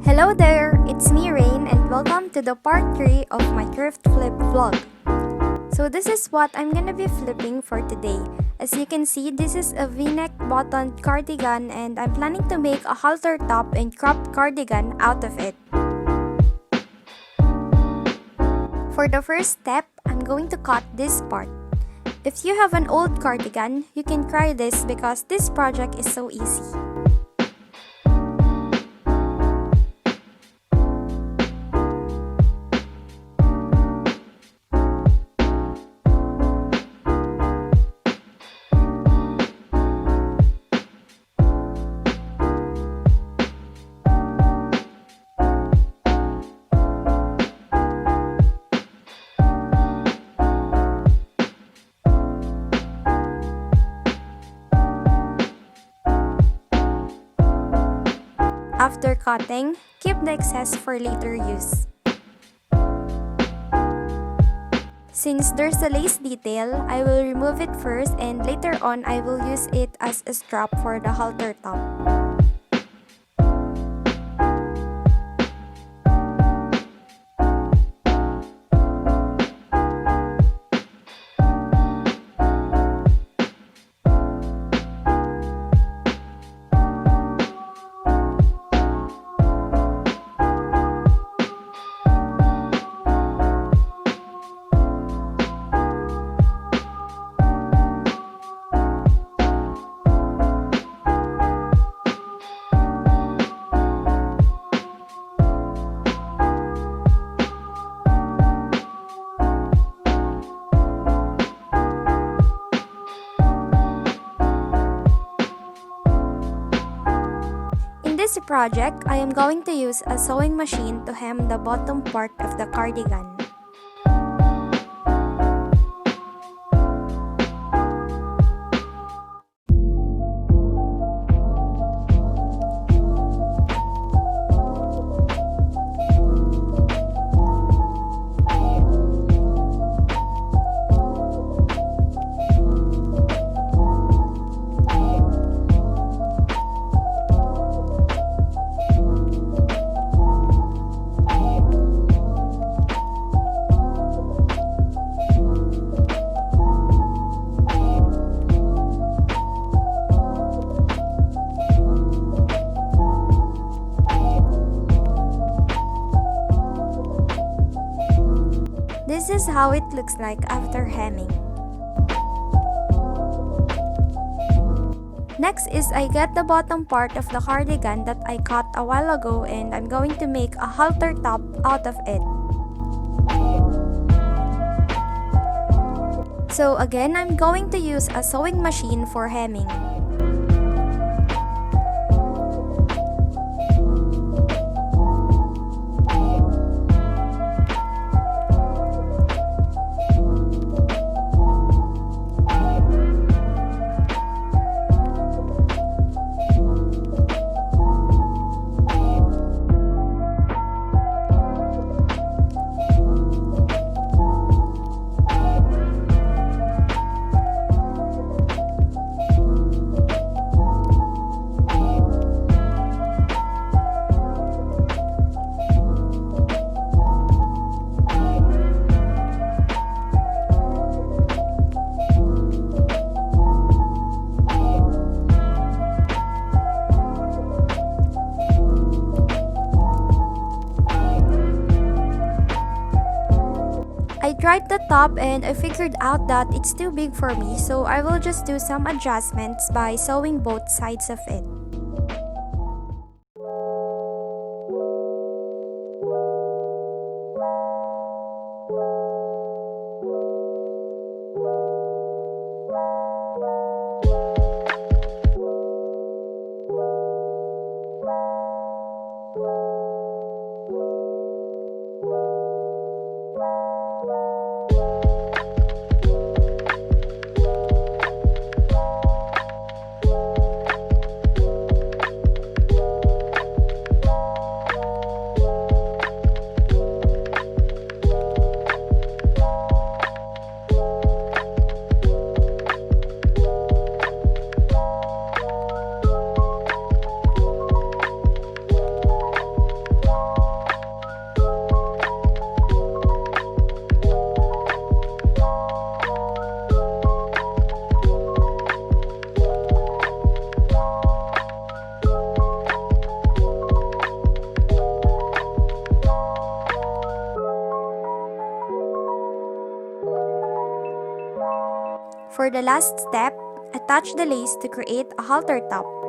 Hello there, it's me Rain and welcome to the part 3 of my Thrift Flip vlog. So this is what I'm gonna be flipping for today. As you can see, this is a v-neck buttoned cardigan and I'm planning to make a halter top and cropped cardigan out of it. For the first step, I'm going to cut this part. If you have an old cardigan, you can try this because this project is so easy. After cutting, keep the excess for later use. Since there's a lace detail, I will remove it first and later on I will use it as a strap for the halter top. In this project, I am going to use a sewing machine to hem the bottom part of the cardigan. This is how it looks like after hemming. Next is I get the bottom part of the cardigan that I cut a while ago and I'm going to make a halter top out of it. So again, I'm going to use a sewing machine for hemming. I tried the top and I figured out that it's too big for me, so I will just do some adjustments by sewing both sides of it. For the last step, attach the lace to create a halter top.